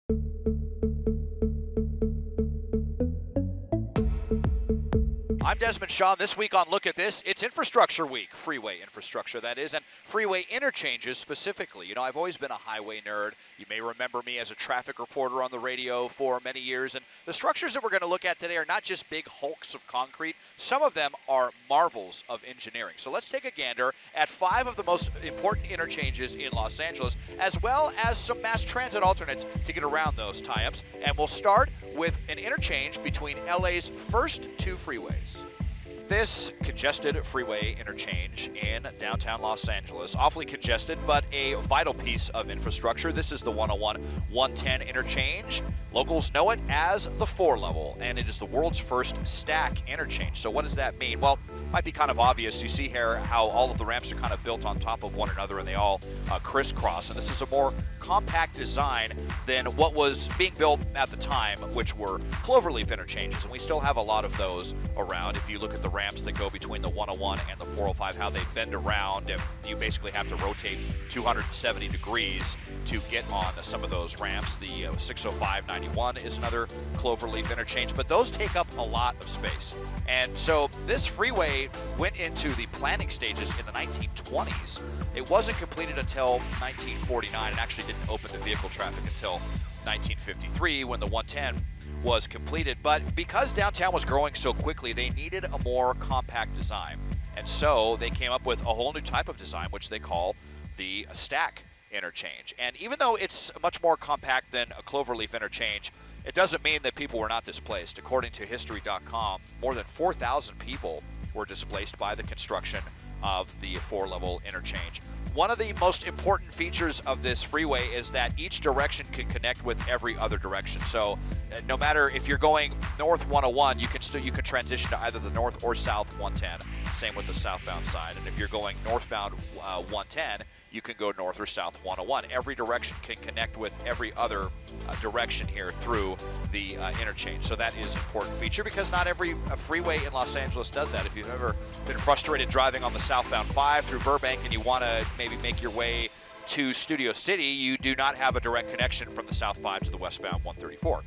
I'm Desmond Shaw. This week on Look at This, it's Infrastructure Week, freeway infrastructure that is, and freeway interchanges specifically. You know, I've always been a highway nerd. You may remember me as a traffic reporter on the radio for many years, and the structures that we're going to look at today are not just big hulks of concrete. Some of them are marvels of engineering. So let's take a gander at 5 of the most important interchanges in Los Angeles, as well as some mass transit alternates to get around those tie-ups. And we'll start with an interchange between LA's first 2 freeways. This congested freeway interchange in downtown Los Angeles, awfully congested, but a vital piece of infrastructure. This is the 101-110 interchange. Locals know it as the 4-level, and it is the world's first stack interchange. So what does that mean? Well, it might be kind of obvious. You see here how all of the ramps are kind of built on top of one another, and they all crisscross. And this is a more compact design than what was being built at the time, which were cloverleaf interchanges, and we still have a lot of those around. If you look at the ramps that go between the 101 and the 405, how they bend around, and you basically have to rotate 270 degrees to get on some of those ramps. The 605-91 is another cloverleaf interchange, but those take up a lot of space. And so this freeway went into the planning stages in the 1920s. It wasn't completed until 1949, and actually didn't open to vehicle traffic until 1953 when the 110 was completed. But because downtown was growing so quickly, they needed a more compact design. And so they came up with a whole new type of design, which they call the stack interchange. And even though it's much more compact than a cloverleaf interchange, it doesn't mean that people were not displaced. According to History.com, more than 4,000 people were displaced by the construction of the 4-level interchange. One of the most important features of this freeway is that each direction can connect with every other direction. So no matter if you're going north 101, you can transition to either the north or south 110. Same with the southbound side. And if you're going northbound 110, you can go north or south 101. Every direction can connect with every other direction here through the interchange. So that is an important feature because not every freeway in Los Angeles does that. If you've ever been frustrated driving on the southbound 5 through Burbank and you want to maybe make your way to Studio City, you do not have a direct connection from the south 5 to the westbound 134.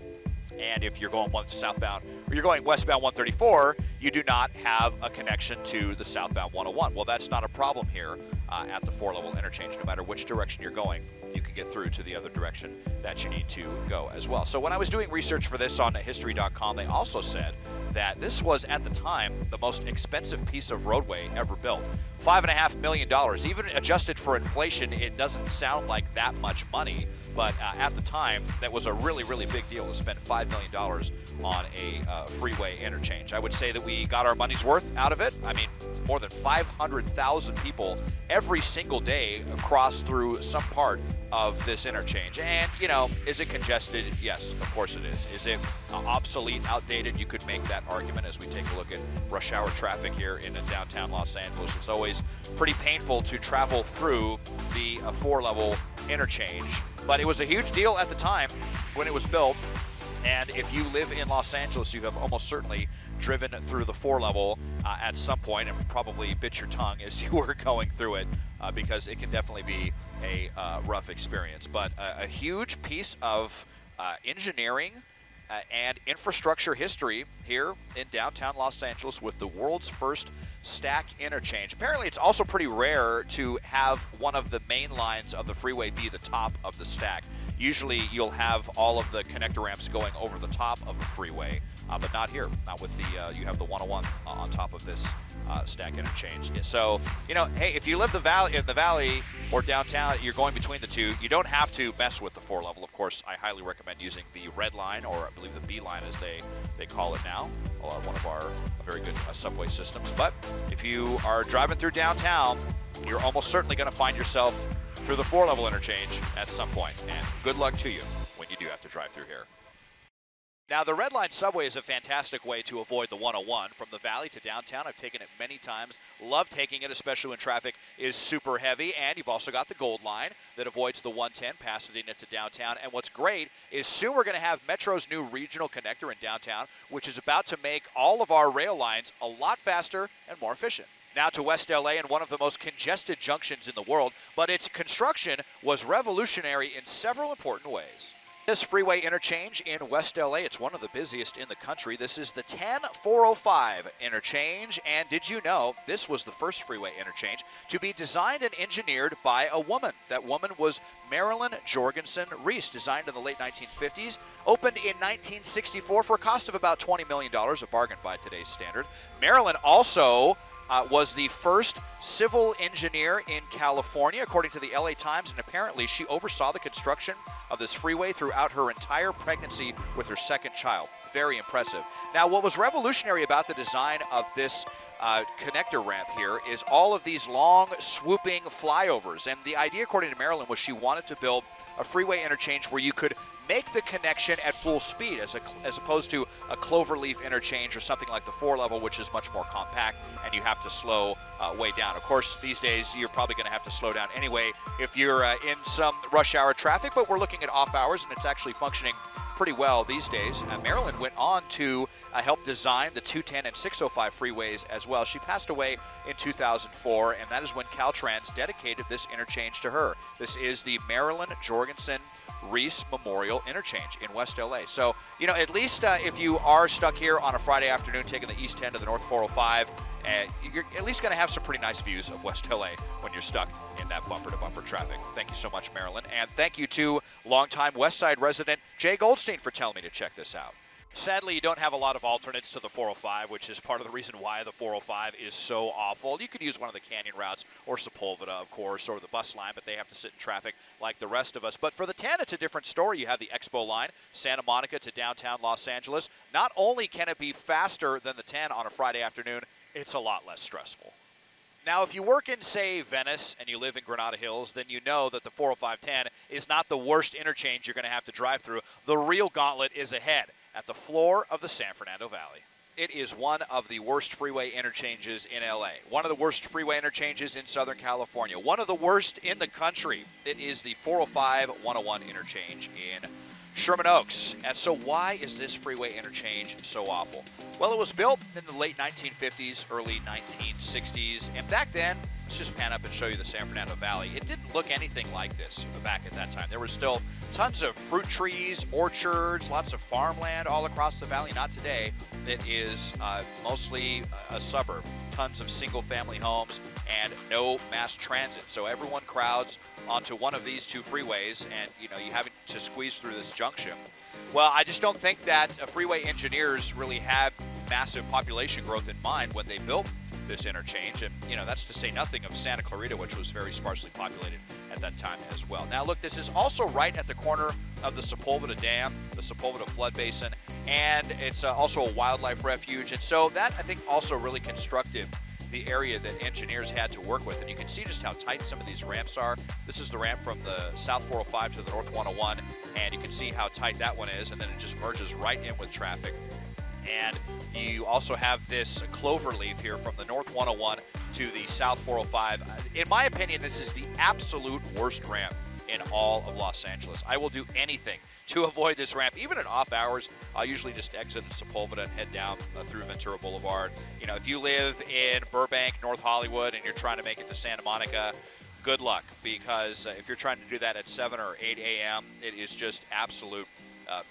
And if you're going southbound, or you're going westbound 134, you do not have a connection to the southbound 101. Well, that's not a problem here at the 4-level interchange. No matter which direction you're going, you can get through to the other direction that you need to go as well. So when I was doing research for this on History.com, they also said that this was, at the time, the most expensive piece of roadway ever built. $5.5 million. Even adjusted for inflation, it doesn't sound like that much money, but at the time, that was a really, really big deal to spend $5 million on a freeway interchange. I would say that we got our money's worth out of it. I mean, more than 500,000 people every single day cross through some part of this interchange. And, you know, is it congested? Yes, of course it is. Is it obsolete, outdated? You could make that argument as we take a look at rush hour traffic here in downtown Los Angeles. It's always pretty painful to travel through the 4-level interchange. But it was a huge deal at the time when it was built. And if you live in Los Angeles, you have almost certainly driven through the 4-level at some point and probably bit your tongue as you were going through it because it can definitely be a rough experience. But a huge piece of engineering and infrastructure history here in downtown Los Angeles with the world's first stack interchange. Apparently it's also pretty rare to have one of the main lines of the freeway be the top of the stack. Usually you'll have all of the connector ramps going over the top of the freeway, but not here. Not with the, you have the 101 on top of this stack interchange. So, you know, hey, if you live in the valley or downtown, you're going between the two, you don't have to mess with the 4-level. Of course, I highly recommend using the red line, or I believe the B line as they call it now, one of our very good subway systems. But if you are driving through downtown, you're almost certainly going to find yourself through the 4-level interchange at some point. And good luck to you when you do have to drive through here. Now, the Red Line subway is a fantastic way to avoid the 101 from the valley to downtown. I've taken it many times. Love taking it, especially when traffic is super heavy. And you've also got the Gold Line that avoids the 110, Pasadena to downtown. And what's great is soon we're going to have Metro's new regional connector in downtown, which is about to make all of our rail lines a lot faster and more efficient. Now to West LA and one of the most congested junctions in the world, but its construction was revolutionary in several important ways. This Freeway interchange in West LA, it's one of the busiest in the country. This is the 10405 interchange, and did you know this was the first freeway interchange to be designed and engineered by a woman? That woman was Marilyn Jorgensen Reese, designed in the late 1950s, opened in 1964 for a cost of about $20 million, a bargain by today's standard. Marilyn also was the first civil engineer in California, according to the LA Times, and apparently she oversaw the construction of this freeway throughout her entire pregnancy with her second child. Very impressive. Now, what was revolutionary about the design of this connector ramp here is all of these long, swooping flyovers. And the idea, according to Marilyn, was she wanted to build a freeway interchange where you could make the connection at full speed as opposed to a cloverleaf interchange or something like the 4-level, which is much more compact and you have to slow way down. Of course, these days you're probably going to have to slow down anyway if you're in some rush hour traffic, but we're looking at off hours and it's actually functioning pretty well these days. Marilyn went on to help design the 210 and 605 freeways as well. She passed away in 2004, and that is when Caltrans dedicated this interchange to her. This is the Marilyn Jorgensen Reese Memorial Interchange in West LA. So, you know, at least if you are stuck here on a Friday afternoon taking the East 10 to the North 405, you're at least going to have some pretty nice views of West LA when you're stuck in that bumper-to-bumper traffic. Thank you so much, Marilyn. And thank you to longtime West Side resident Jay Goldstein for telling me to check this out. Sadly, you don't have a lot of alternates to the 405, which is part of the reason why the 405 is so awful. You could use one of the canyon routes or Sepulveda, of course, or the bus line, but they have to sit in traffic like the rest of us. But for the 10, it's a different story. You have the Expo line, Santa Monica to downtown Los Angeles. Not only can it be faster than the 10 on a Friday afternoon, it's a lot less stressful. Now, if you work in, say, Venice and you live in Granada Hills, then you know that the 405-10 is not the worst interchange you're going to have to drive through. The real gauntlet is ahead at the floor of the San Fernando Valley. It is one of the worst freeway interchanges in LA, one of the worst freeway interchanges in Southern California, one of the worst in the country. It is the 405-101 interchange in Sherman Oaks. And so why is this freeway interchange so awful? Well, it was built in the late 1950s, early 1960s, and back then, let's just pan up and show you the San Fernando Valley. It didn't look anything like this back at that time. There were still tons of fruit trees, orchards, lots of farmland all across the valley. Not today. It is mostly a suburb. Tons of single-family homes and no mass transit. So everyone crowds onto one of these two freeways, and you having to squeeze through this junction. Well, I just don't think that freeway engineers really had massive population growth in mind when they built this interchange, and that's to say nothing of Santa Clarita, which was very sparsely populated at that time as well. Now look, this is also right at the corner of the Sepulveda Dam, the Sepulveda flood basin, and it's also a wildlife refuge, and so that I think also really constructed the area that engineers had to work with. And you can see just how tight some of these ramps are. This is the ramp from the South 405 to the North 101, and you can see how tight that one is, and then it just merges right in with traffic. And you also have this clover leaf here from the North 101 to the South 405. In my opinion, this is the absolute worst ramp in all of Los Angeles. I will do anything to avoid this ramp. Even at off hours, I'll usually just exit Sepulveda and head down through Ventura Boulevard. If you live in Burbank, North Hollywood, and you're trying to make it to Santa Monica, good luck, because if you're trying to do that at 7 or 8 a.m., it is just absolute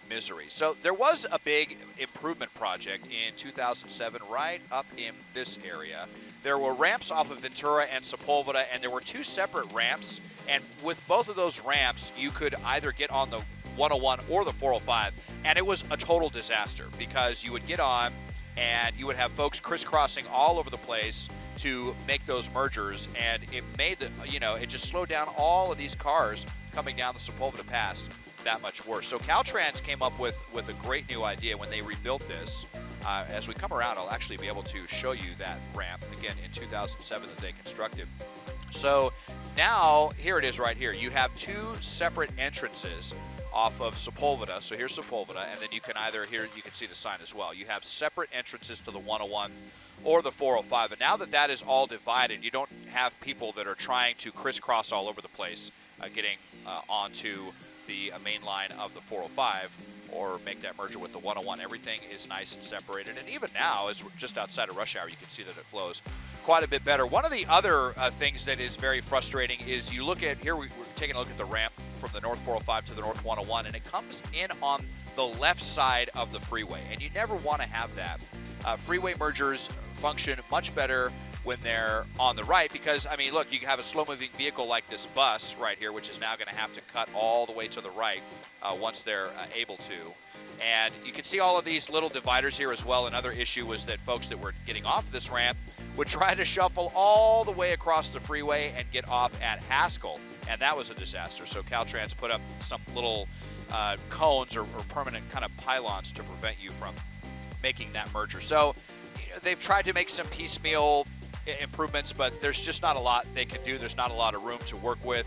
misery. So there was a big improvement project in 2007 right up in this area. There were ramps off of Ventura and Sepulveda, and there were two separate ramps, and with both of those ramps, you could either get on the 101 or the 405, and it was a total disaster because you would get on and you would have folks crisscrossing all over the place to make those mergers, and it made it just slowed down all of these cars coming down the Sepulveda Pass that much worse. So Caltrans came up with a great new idea when they rebuilt this. As we come around, I'll actually be able to show you that ramp again in 2007 that they constructed. So now here it is right here. You have two separate entrances off of Sepulveda. So here's Sepulveda, and then you can you can see the sign as well. You have separate entrances to the 101 or the 405. And now that is all divided, you don't have people that are trying to crisscross all over the place, getting onto the main line of the 405 or make that merger with the 101. Everything is nice and separated. And even now, as we're just outside of rush hour, you can see that it flows quite a bit better. One of the other things that is very frustrating is you look at, here we're taking a look at the ramp from the North 405 to the North 101, and it comes in on the left side of the freeway, and you never want to have that. Freeway mergers function much better when they're on the right because, I mean, look, you have a slow-moving vehicle like this bus right here, which is now going to have to cut all the way to the right once they're able to. And you can see all of these little dividers here as well. Another issue was that folks that were getting off this ramp would try to shuffle all the way across the freeway and get off at Haskell, and that was a disaster. So Caltrans put up some little cones or permanent kind of pylons to prevent you from making that merger. So they've tried to make some piecemeal improvements, but there's just not a lot they can do. There's not a lot of room to work with.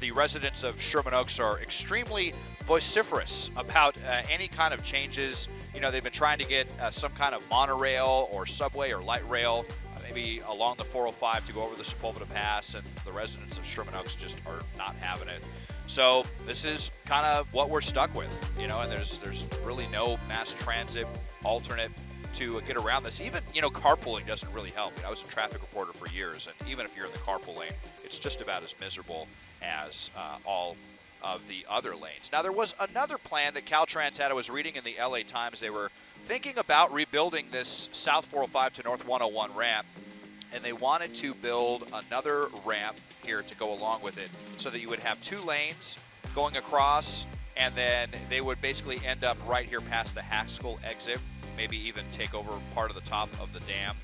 The residents of Sherman Oaks are extremely vociferous about any kind of changes. You know, they've been trying to get some kind of monorail or subway or light rail, maybe along the 405 to go over the Sepulveda Pass, and the residents of Sherman Oaks just are not having it. So this is kind of what we're stuck with, you know, and there's really no mass transit alternate to get around this. Even, you know, carpooling doesn't really help. You know, I was a traffic reporter for years, and even if you're in the carpool lane, it's just about as miserable as all of the other lanes. Now, there was another plan that Caltrans had. I was reading in the LA Times. They were thinking about rebuilding this South 405 to North 101 ramp, and they wanted to build another ramp here to go along with it so that you would have 2 lanes going across, and then they would basically end up right here past the Haskell exit, maybe even take over part of the top of the dam.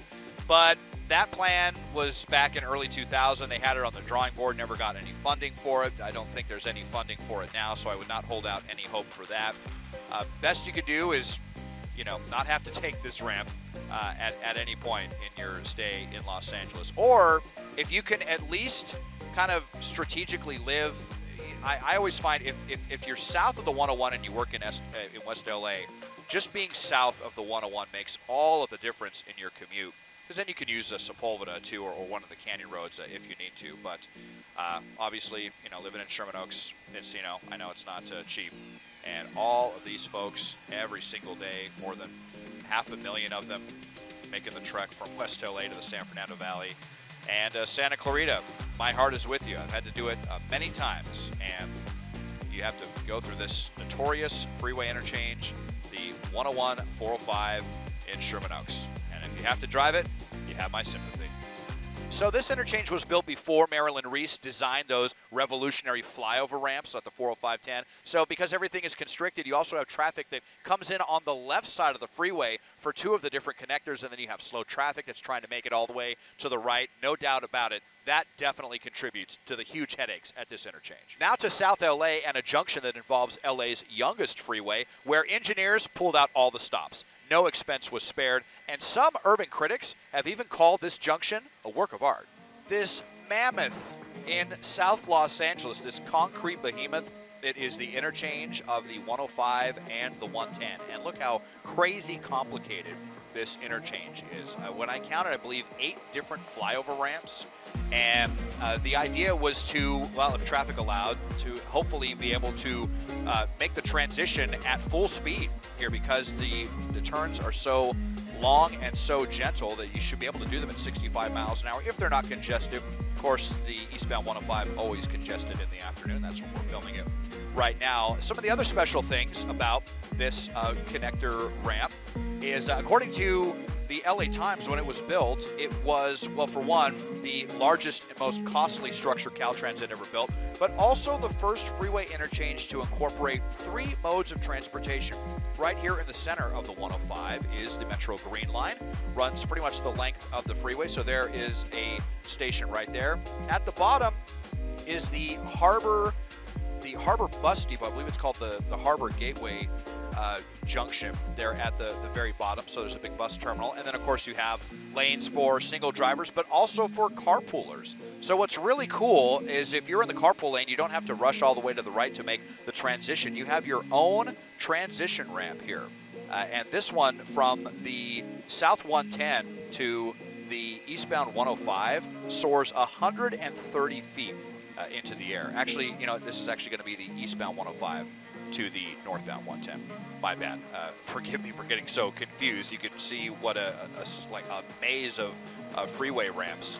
But that plan was back in early 2000. They had it on the drawing board, never got any funding for it. I don't think there's any funding for it now, so I would not hold out any hope for that. Best you could do is, you know, not have to take this ramp at any point in your stay in Los Angeles. Or if you can at least kind of strategically live, I always find if you're south of the 101 and you work in West LA, just being south of the 101 makes all of the difference in your commute. Because then you can use a Sepulveda too, or one of the canyon roads if you need to. But obviously, you know, living in Sherman Oaks, it's, you know, I know it's not cheap. And all of these folks, every single day, more than 500,000 of them making the trek from West LA to the San Fernando Valley. And Santa Clarita, my heart is with you. I've had to do it many times. And you have to go through this notorious freeway interchange, the 101, 405 in Sherman Oaks. And if you have to drive it, you have my sympathy. So this interchange was built before Marilyn Reese designed those revolutionary flyover ramps at the 405-10. So because everything is constricted, you also have traffic that comes in on the left side of the freeway for 2 of the different connectors, and then you have slow traffic that's trying to make it all the way to the right. No doubt about it. That definitely contributes to the huge headaches at this interchange. Now to South LA and a junction that involves LA's youngest freeway, where engineers pulled out all the stops. No expense was spared, and some urban critics have even called this junction a work of art. This mammoth in South Los Angeles, this concrete behemoth, it is the interchange of the 105 and the 110. And look how crazy complicated this interchange is. When I counted, I believe 8 different flyover ramps. And the idea was to, well, if traffic allowed, to hopefully be able to make the transition at full speed here, because the turns are so long and so gentle that you should be able to do them at 65 miles an hour if they're not congested. Of course, the eastbound 105 always congested in the afternoon. That's when we're filming it right now. Some of the other special things about this connector ramp is, according to the LA Times, when it was built, it was, well, for one, the largest and most costly structure Caltrans had ever built, but also the first freeway interchange to incorporate 3 modes of transportation. Right here in the center of the 105 is the Metro Green Line, runs pretty much the length of the freeway, so there is a station right there. At the bottom is the Harbor Bus Depot. I believe it's called the Harbor Gateway junction there at the very bottom. So there's a big bus terminal. And then, of course, you have lanes for single drivers, but also for carpoolers. So what's really cool is if you're in the carpool lane, you don't have to rush all the way to the right to make the transition. You have your own transition ramp here. And this one from the South 110 to the eastbound 105 soars 130 feet into the air. Actually, you know, this is actually going to be the eastbound 105 to the northbound 110. My bad. Forgive me for getting so confused. You can see what a maze of freeway ramps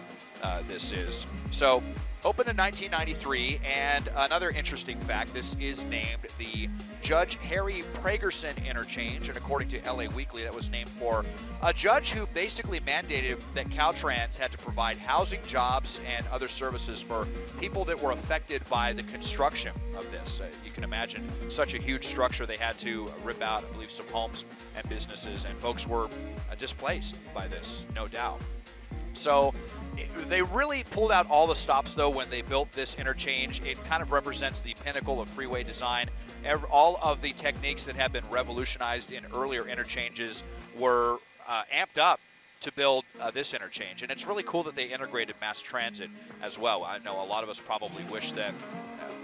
this is. So Opened in 1993, and another interesting fact, this is named the Judge Harry Pragerson Interchange, and according to LA Weekly, that was named for a judge who basically mandated that Caltrans had to provide housing, jobs, and other services for people that were affected by the construction of this. You can imagine such a huge structure, they had to rip out, I believe, some homes and businesses, and folks were displaced by this, no doubt. So they really pulled out all the stops, though, when they built this interchange. It kind of represents the pinnacle of freeway design. All of the techniques that have been revolutionized in earlier interchanges were amped up to build this interchange. And it's really cool that they integrated mass transit as well. I know a lot of us probably wish that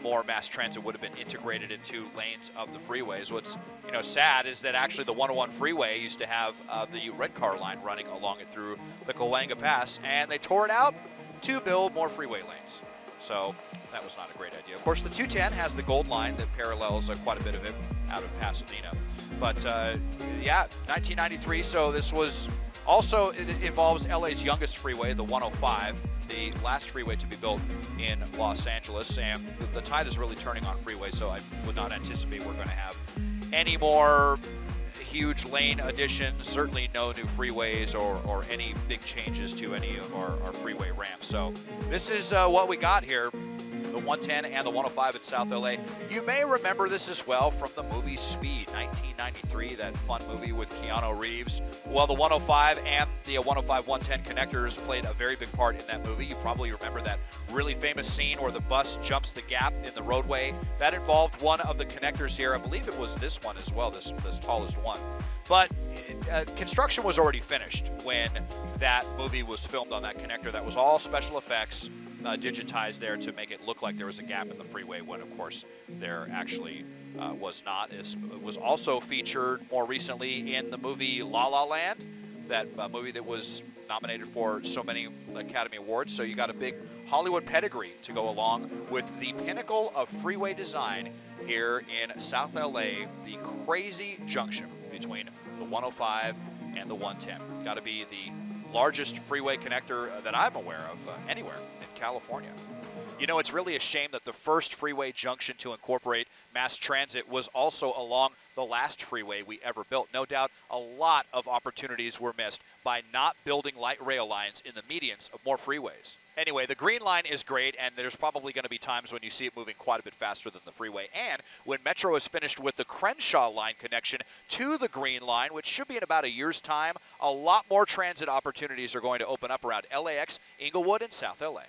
more mass transit would have been integrated into lanes of the freeways. What's sad is that actually the 101 freeway used to have the red car line running along it through the Cahuenga Pass, and they tore it out to build more freeway lanes. So that was not a great idea. Of course, the 210 has the gold line that parallels quite a bit of it out of Pasadena. But yeah, 1993, so this was also, it involves LA's youngest freeway, the 105, the last freeway to be built in Los Angeles, and the tide is really turning on freeway, so I would not anticipate we're going to have any more huge lane additions, certainly no new freeways or any big changes to any of our freeway ramps. So this is what we got here, the 110 and the 105 in South LA. You may remember this as well from the movie Speed, 1993, that fun movie with Keanu Reeves. Well, the 105 and the 105-110 connectors played a very big part in that movie. You probably remember that really famous scene where the bus jumps the gap in the roadway. That involved one of the connectors here. I believe it was this one as well, this tallest one. But construction was already finished when that movie was filmed on that connector. That was all special effects, digitized there to make it look like there was a gap in the freeway when, of course, there actually was not. It was also featured more recently in the movie La La Land, that movie that was nominated for so many Academy Awards. So you got a big Hollywood pedigree to go along with the pinnacle of freeway design here in South LA, the crazy junction between the 105 and the 110. Got to be the largest freeway connector that I'm aware of anywhere in California. You know, it's really a shame that the first freeway junction to incorporate mass transit was also along the last freeway we ever built. No doubt a lot of opportunities were missed by not building light rail lines in the medians of more freeways. Anyway, the green line is great, and there's probably going to be times when you see it moving quite a bit faster than the freeway. And when Metro is finished with the Crenshaw line connection to the green line, which should be in about a year's time, a lot more transit opportunities are going to open up around LAX, Inglewood, and South LA.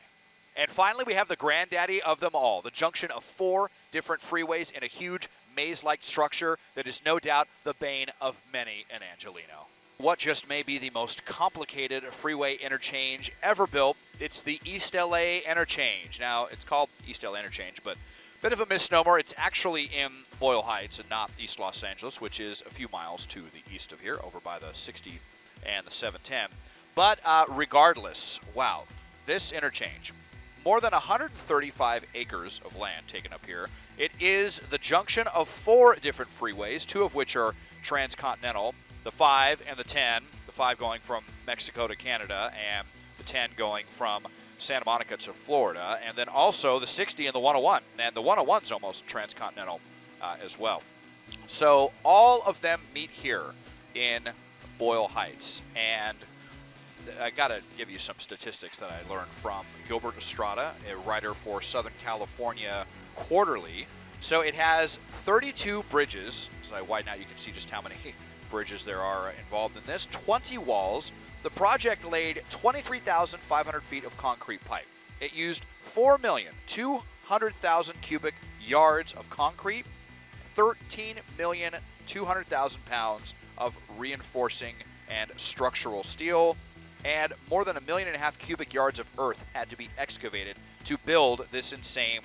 And finally, we have the granddaddy of them all, the junction of 4 different freeways in a huge maze-like structure that is no doubt the bane of many an Angelino. What just may be the most complicated freeway interchange ever built. It's the East LA Interchange. Now, it's called East LA Interchange, but a bit of a misnomer. It's actually in Boyle Heights and not East Los Angeles, which is a few miles to the east of here, over by the 60 and the 710. But regardless, wow, this interchange, more than 135 acres of land taken up here. It is the junction of 4 different freeways, 2 of which are transcontinental. The 5 and the 10, the 5 going from Mexico to Canada, and the 10 going from Santa Monica to Florida, and then also the 60 and the 101, and the 101's almost transcontinental as well. So all of them meet here in Boyle Heights, and I got to give you some statistics that I learned from Gilbert Estrada, a writer for Southern California Quarterly. So it has 32 bridges. As I widen out, you can see just how many bridges there are involved in this. 20 walls. The project laid 23,500 feet of concrete pipe. It used 4,200,000 cubic yards of concrete, 13,200,000 pounds of reinforcing and structural steel, and more than 1.5 million cubic yards of earth had to be excavated to build this insane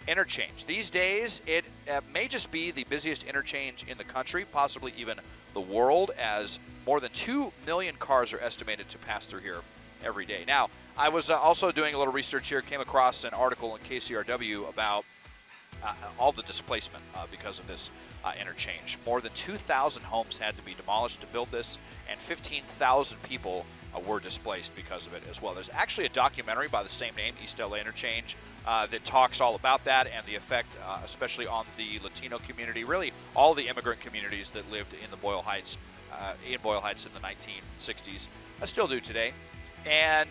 interchange. These days, it may just be the busiest interchange in the country, possibly even the world, as more than 2 million cars are estimated to pass through here every day. Now, I was also doing a little research here, came across an article in KCRW about all the displacement because of this interchange. More than 2,000 homes had to be demolished to build this, and 15,000 people were displaced because of it as well. There's actually a documentary by the same name, East LA Interchange, that talks all about that and the effect, especially on the Latino community, really all the immigrant communities that lived in the Boyle Heights, in the 1960s, still do today. And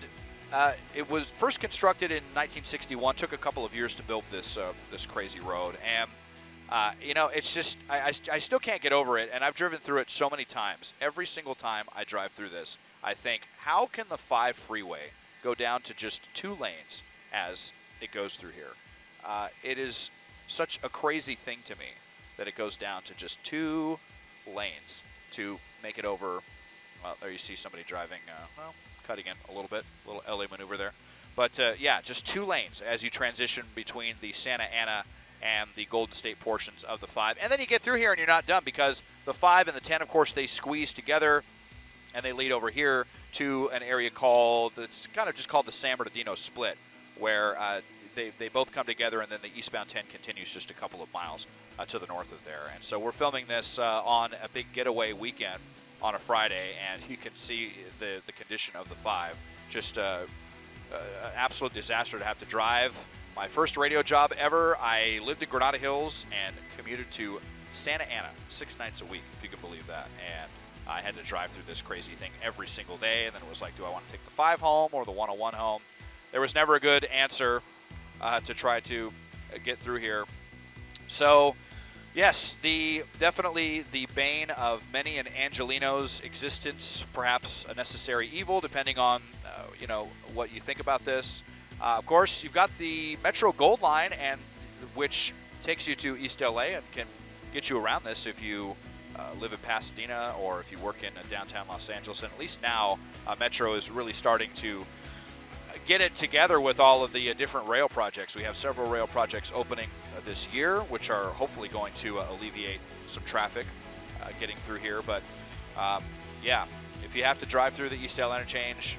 it was first constructed in 1961. Took a couple of years to build this this crazy road, and you know, it's just I still can't get over it. And I've driven through it so many times. Every single time I drive through this, I think, how can the 5 freeway go down to just 2 lanes as it goes through here? It is such a crazy thing to me that it goes down to just 2 lanes to make it over. Well, there you see somebody driving, well, cutting in a little bit, a little LA maneuver there. But yeah, just 2 lanes as you transition between the Santa Ana and the Golden State portions of the 5. And then you get through here and you're not done, because the 5 and the 10, of course, they squeeze together and they lead over here to an area called, it's kind of just called the San Bernardino Split, where they both come together, and then the eastbound 10 continues just a couple of miles to the north of there. And so we're filming this on a big getaway weekend on a Friday, and you can see the condition of the 5. Just an absolute disaster to have to drive. My first radio job ever, I lived in Granada Hills and commuted to Santa Ana 6 nights a week, if you can believe that. And I had to drive through this crazy thing every single day, and then it was like, do I want to take the 5 home or the 101 home? There was never a good answer to try to get through here. So, yes, definitely the bane of many an Angelino's existence, perhaps a necessary evil, depending on you know, what you think about this. Of course, you've got the Metro Gold Line, and which takes you to East LA and can get you around this if you live in Pasadena or if you work in downtown Los Angeles. And at least now, Metro is really starting to get it together with all of the different rail projects. We have several rail projects opening this year, which are hopefully going to alleviate some traffic getting through here. But yeah, if you have to drive through the East LA interchange,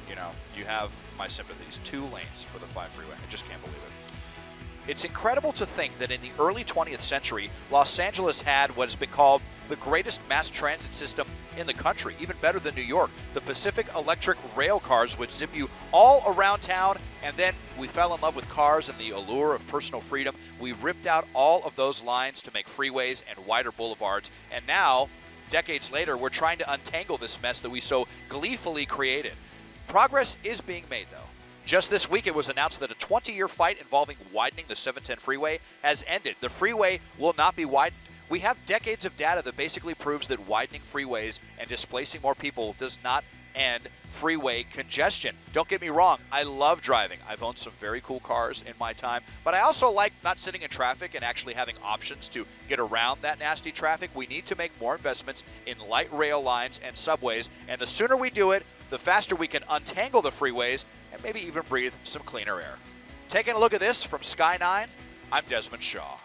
you know, you have my sympathies. 2 lanes for the 5 freeway. I just can't believe it. It's incredible to think that in the early 20th century, Los Angeles had what has been called the greatest mass transit system in the country, even better than New York. The Pacific Electric rail cars would zip you all around town, and then we fell in love with cars and the allure of personal freedom. We ripped out all of those lines to make freeways and wider boulevards, and now, decades later, we're trying to untangle this mess that we so gleefully created. Progress is being made, though. Just this week, it was announced that a 20-year fight involving widening the 710 freeway has ended. The freeway will not be widened. We have decades of data that basically proves that widening freeways and displacing more people does not end freeway congestion. Don't get me wrong, I love driving. I've owned some very cool cars in my time, but I also like not sitting in traffic and actually having options to get around that nasty traffic. We need to make more investments in light rail lines and subways, and the sooner we do it, the faster we can untangle the freeways and maybe even breathe some cleaner air. Taking a look at this from Sky 9, I'm Desmond Shaw.